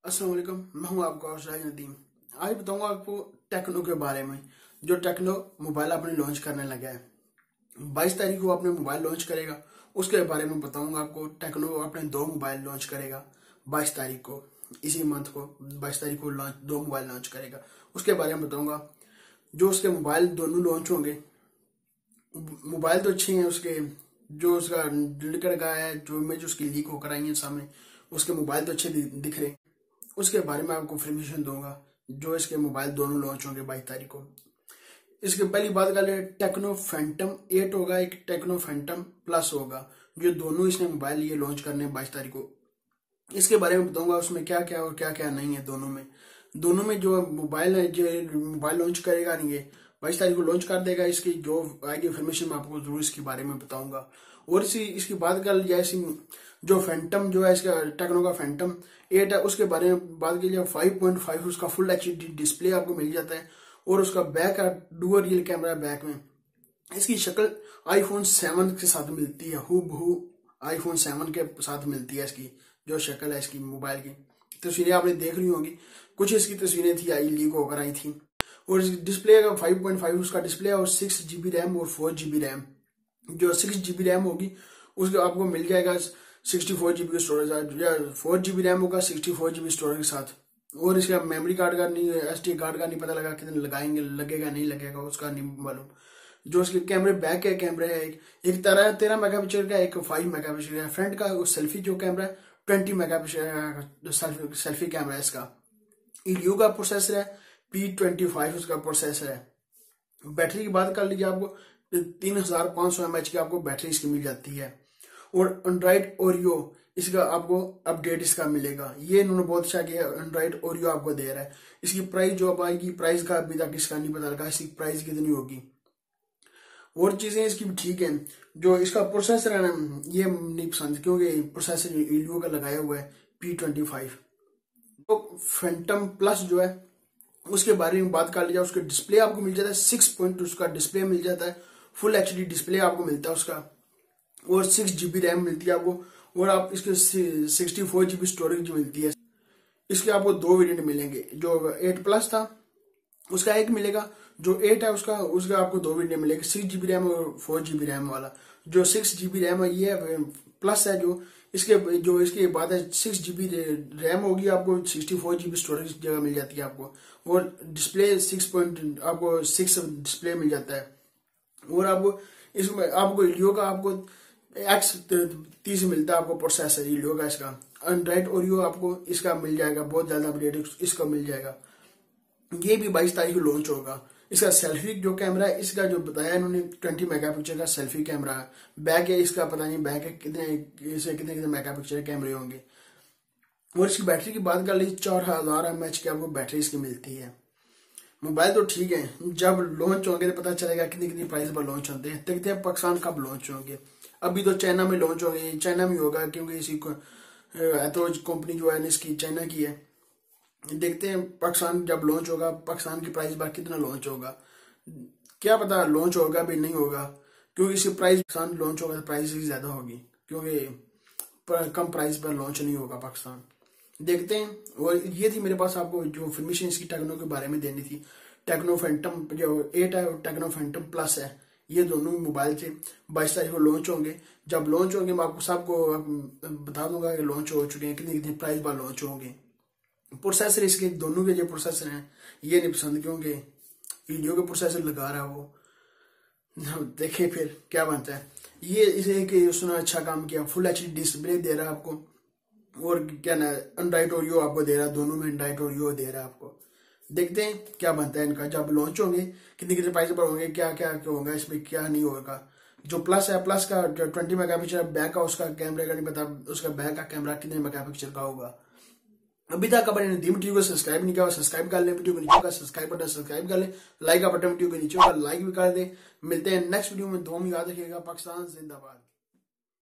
अस्सलाम वालेकुम, मैं हूं आपका शाहिद नदीम। आज बताऊंगा आपको टेक्नो के बारे में। जो टेक्नो मोबाइल अपने लॉन्च करने लगा है, 22 तारीख को अपने मोबाइल लॉन्च करेगा। उसके बारे में बताऊंगा आपको। टेक्नो अपने दो मोबाइल लॉन्च करेगा 22 तारीख को, इसी मंथ को 22 तारीख को दो मोबाइल लॉन्च करेगा। उसके बारे में बताऊंगा। जो उसके मोबाइल दोनों लॉन्च होंगे, मोबाइल तो अच्छे हैं उसके। जो उसका निकल गया है, जो इमेज उसकी लीक होकर आई है सामने, उसके मोबाइल तो अच्छे दिख रहे हैं। उसके बारे में आपको इन्फॉर्मेशन दूंगा। जो इसके मोबाइल दोनों लॉन्च होंगे 22 तारीख को। इसके पहली बात कर ले, टेक्नो फैंटम 8 होगा, एक टेक्नो फैंटम प्लस होगा। जो दोनों इसने मोबाइल ये लॉन्च करने हैं 22 तारीख को। इसके बारे में बताऊंगा उसमें क्या क्या और क्या क्या नहीं है। दोनों में जो मोबाइल है, जो मोबाइल लॉन्च करेगा नहीं, ये 22 तारीख को लॉन्च कर देगा। इसकी जो आएगी इन्फॉर्मेशन मैं आपको जरूर इसके बारे में बताऊंगा। और इसकी बात कर ली जाए, जो फैंटम जो है, इसका टेक्नो का फैंटम 8 है, उसके बारे में बात की जाए 5.5 उसका फुल एचडी डिस्प्ले आपको मिल जाता है। और उसका बैक है डुअल रियल कैमरा बैक में। इसकी शक्ल आईफोन 7 के साथ मिलती है, हूबहू आईफोन 7 के साथ मिलती है। इसकी जो शक्ल है इसकी मोबाइल की तस्वीरें आपने देख ली होंगी। कुछ इसकी तस्वीरें थी आई लीक होकर आई थी। और डिस्प्ले का 5.5 उसका डिस्प्ले है, और 6 GB रैम और 4 GB रैम। जो 6 GB रैम होगी उसको आपको मिल जाएगा 64 GB स्टोरेज, या 4 GB रैम होगा 64 GB स्टोरेज के साथ। और इसका मेमोरी कार्ड का नहीं, SD कार्ड का नहीं पता लगा कितने लगाएंगे, लगेगा नहीं लगेगा उसका नहीं मालूम। जो इसके कैमरे बैक है, कैमरे है एक 13 मेगापिक्सल का, एक 5 मेगापिक्सल का। फ्रंट का सेल्फी जो कैमरा है 20 मेगापिक्सल सेल्फी कैमरा है इसका। ईडियो का प्रोसेसर है P25 उसका प्रोसेसर है। बैटरी की बात कर लीजिए, आपको 3500 mAh की आपको बैटरी इसकी मिल जाती है। और एंड्रॉइड ओरियो इसका आपको अपडेट इसका मिलेगा। ये इन्होंने बहुत अच्छा किया, एंड्रॉइड ओरियो आपको दे रहा है। इसकी प्राइस जो अब आएगी, प्राइस का अभी तक इसका नहीं पता लगा, इसकी प्राइस कितनी होगी। और चीजें इसकी भी ठीक है। जो इसका प्रोसेसर है ना, ये नहीं पसंद, क्योंकि प्रोसेसर ईलियो का लगाया हुआ है P25। तो फैंटम प्लस जो है उसके बारे में बात कर लिया। उसका डिस्प्ले आपको मिल जाता है 6 पॉइंट उसका डिस्प्ले मिल जाता है, फुल एचडी डिस्प्ले आपको मिलता है उसका। और 6 GB रैम मिलती है आपको। और आप इसके 64 GB स्टोरेज मिलती है। इसके आपको दो वेरिएंट मिलेंगे। जो 8 प्लस था उसका एक मिलेगा, जो 8 है उसका आपको दो वेरिएंट मिलेगा, 6 GB रैम और 4 GB रैम वाला। जो 6 GB रैम है ये प्लस है। जो इसके बाद है 6 GB रैम होगी, आपको 64 GB स्टोरेज जगह मिल जाती है आपको। और डिस्प्ले 6 डिस्प्ले मिल जाता है। और आपको इसमें आपको ईलियो का आपको X30 मिलता है आपको प्रोसेसर ईलियो का। इसका एंड्रॉइड ओरियो आपको इसका मिल जाएगा, बहुत ज्यादा अपडेट इसका मिल जाएगा। ये भी 22 तारीख को लॉन्च होगा। इसका सेल्फी जो कैमरा है, इसका जो बताया इन्होंने 20 मेगापिक्सल का सेल्फी कैमरा है। बैक है इसका पता नहीं बैक है कितने मेगापिक्सल कैमरे होंगे। और इसकी बैटरी की बात कर ली, 4000 mAh की आपको बैटरी इसकी मिलती है। मोबाइल तो ठीक है, जब लॉन्च होंगे तो पता चलेगा कितनी कितनी प्राइस पर लॉन्च होते हैं। देखते हैं पाकिस्तान कब लॉन्च होंगे। अभी तो चाइना में लॉन्च होंगे, चाइना में होगा, क्योंकि इसी को एथरोज कंपनी जो है इसकी चाइना की है। देखते हैं पाकिस्तान जब लॉन्च होगा, पाकिस्तान की प्राइस पर कितना लॉन्च होगा, क्या पता लॉन्च होगा भी नहीं होगा। क्योंकि इसकी प्राइस पाकिस्तान लॉन्च होगा तो प्राइस ज्यादा होगी, क्योंकि कम प्राइस पर लॉन्च नहीं होगा पाकिस्तान। देखते हैं। और ये थी मेरे पास आपको जो इन्फॉर्मेशन इसकी टेक्नो के बारे में देनी थी। टेक्नो फैंटम जो 8 है और टेक्नो फैंटम प्लस है, ये दोनों मोबाइल थे 22 तारीख को लॉन्च होंगे। जब लॉन्च होंगे मैं आपको सबको बता दूंगा कि लॉन्च हो चुके हैं, कितनी कितनी प्राइस पर लॉन्च होंगे। प्रोसेसर इसके दोनों के जो प्रोसेसर हैं ये नहीं पसंद, क्योंकि वीडियो के प्रोसेसर लगा रहा है वो। देखे फिर क्या बनता है। ये इसे कि उसने अच्छा काम किया, फुल एचडी डिस्प्ले दे रहा है आपको। और क्या ना एंड्रॉइड ओरियो आपको दे रहा है, दोनों में एंड्रॉइड ओरियो दे रहा है आपको। देखते हैं क्या बनता है इनका। जब लॉन्च होंगे कितने कितने प्राइस पर होंगे, क्या क्या होगा इसमें, क्या नहीं होगा। जो प्लस है, प्लस का 20 मेगापिक्सल बैक का उसका कैमरे का नहीं पता, उसका बैक का कैमरा कितने मेगापिक्सल का होगा। अभी तक अपने नदीम वीडियो को सब्सक्राइब नहीं किया, सब्सक्राइब कर ले। वीडियो के नीचे का सब्सक्राइब बटन सब्सक्राइब कर ले, लाइक का बटन वीडियो के नीचे का लाइक भी कर दे। मिलते हैं नेक्स्ट वीडियो में। दुआ में याद रखिएगा। पाकिस्तान जिंदाबाद।